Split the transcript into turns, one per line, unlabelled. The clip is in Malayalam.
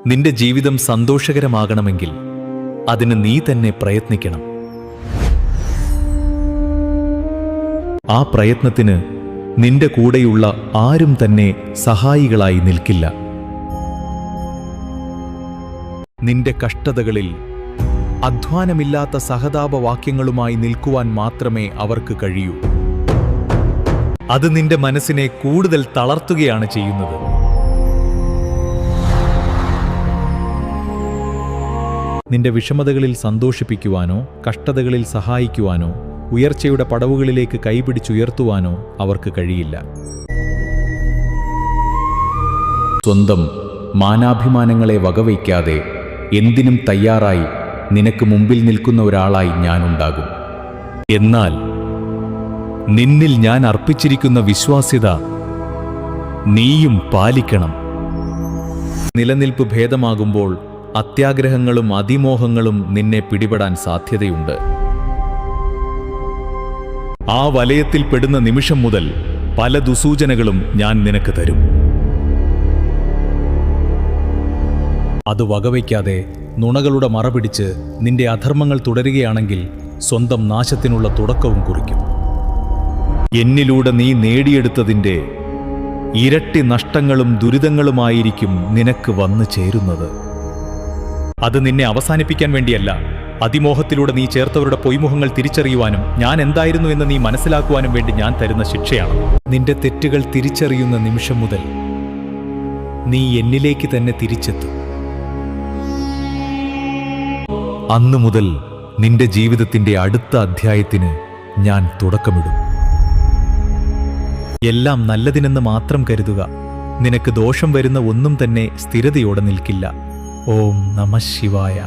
നിന്റെ ജീവിതം സന്തോഷകരമാകണമെങ്കിൽ അതിന് നീ തന്നെ പ്രയത്നിക്കണം. ആ പ്രയത്നത്തിന് നിന്റെ കൂടെയുള്ള ആരും തന്നെ സഹായികളായി നിൽക്കില്ല. നിന്റെ കഷ്ടതകളിൽ അധ്വാനമില്ലാത്ത സഹതാപവാക്യങ്ങളുമായി നിൽക്കുവാൻ മാത്രമേ അവർക്ക് കഴിയൂ. അത് നിന്റെ മനസ്സിനെ കൂടുതൽ തളർത്തുകയാണ് ചെയ്യുന്നത്. നിന്റെ വിഷമതകളിൽ സന്തോഷിപ്പിക്കുവാനോ കഷ്ടതകളിൽ സഹായിക്കുവാനോ ഉയർച്ചയുടെ പടവുകളിലേക്ക് കൈപിടിച്ചുയർത്തുവാനോ അവർക്ക് കഴിയില്ല. സ്വന്തം മാനാഭിമാനങ്ങളെ വകവയ്ക്കാതെ എന്തിനും തയ്യാറായി നിനക്ക് മുമ്പിൽ നിൽക്കുന്ന ഒരാളായി ഞാനുണ്ടാകും. എന്നാൽ നിന്നിൽ ഞാൻ അർപ്പിച്ചിരിക്കുന്ന വിശ്വാസ്യത നീയും പാലിക്കണം. നിലനിൽപ്പ് ഭേദമാകുമ്പോൾ അത്യാഗ്രഹങ്ങളും അതിമോഹങ്ങളും നിന്നെ പിടിപെടാൻ സാധ്യതയുണ്ട്. ആ വലയത്തിൽ പെടുന്ന നിമിഷം മുതൽ പല ദുസൂചനകളും ഞാൻ നിനക്ക് തരും. അത് വകവയ്ക്കാതെ നുണകളുടെ മറപിടിച്ച് നിന്റെ അധർമ്മങ്ങൾ തുടരുകയാണെങ്കിൽ സ്വന്തം നാശത്തിനുള്ള തുടക്കവും കുറിക്കും. എന്നിലൂടെ നീ നേടിയെടുത്തതിൻ്റെ ഇരട്ടി നഷ്ടങ്ങളും ദുരിതങ്ങളുമായിരിക്കും നിനക്ക് വന്നു ചേരുന്നത്. അത് നിന്നെ അവസാനിപ്പിക്കാൻ വേണ്ടിയല്ല, അതിമോഹത്തിലൂടെ നീ ചേർത്തവരുടെ പൊയ്മുഖങ്ങൾ തിരിച്ചറിയുവാനും ഞാൻ എന്തായിരുന്നു എന്ന് നീ മനസ്സിലാക്കുവാനും വേണ്ടി ഞാൻ തരുന്ന ശിക്ഷയാണ്. നിന്റെ തെറ്റുകൾ തിരിച്ചറിയുന്ന നിമിഷം മുതൽ നീ എന്നിലേക്ക് തന്നെ തിരിച്ചെത്തും. അന്നു മുതൽ നിന്റെ ജീവിതത്തിന്റെ അടുത്ത അധ്യായത്തിന് ഞാൻ തുടക്കമിടും. എല്ലാം നല്ലതിനെന്ന് മാത്രം കരുതുക. നിനക്ക് ദോഷം വരുന്ന ഒന്നും തന്നെ സ്ഥിരതയോടെ നിൽക്കില്ല. ഓം നമഃ ശിവായ.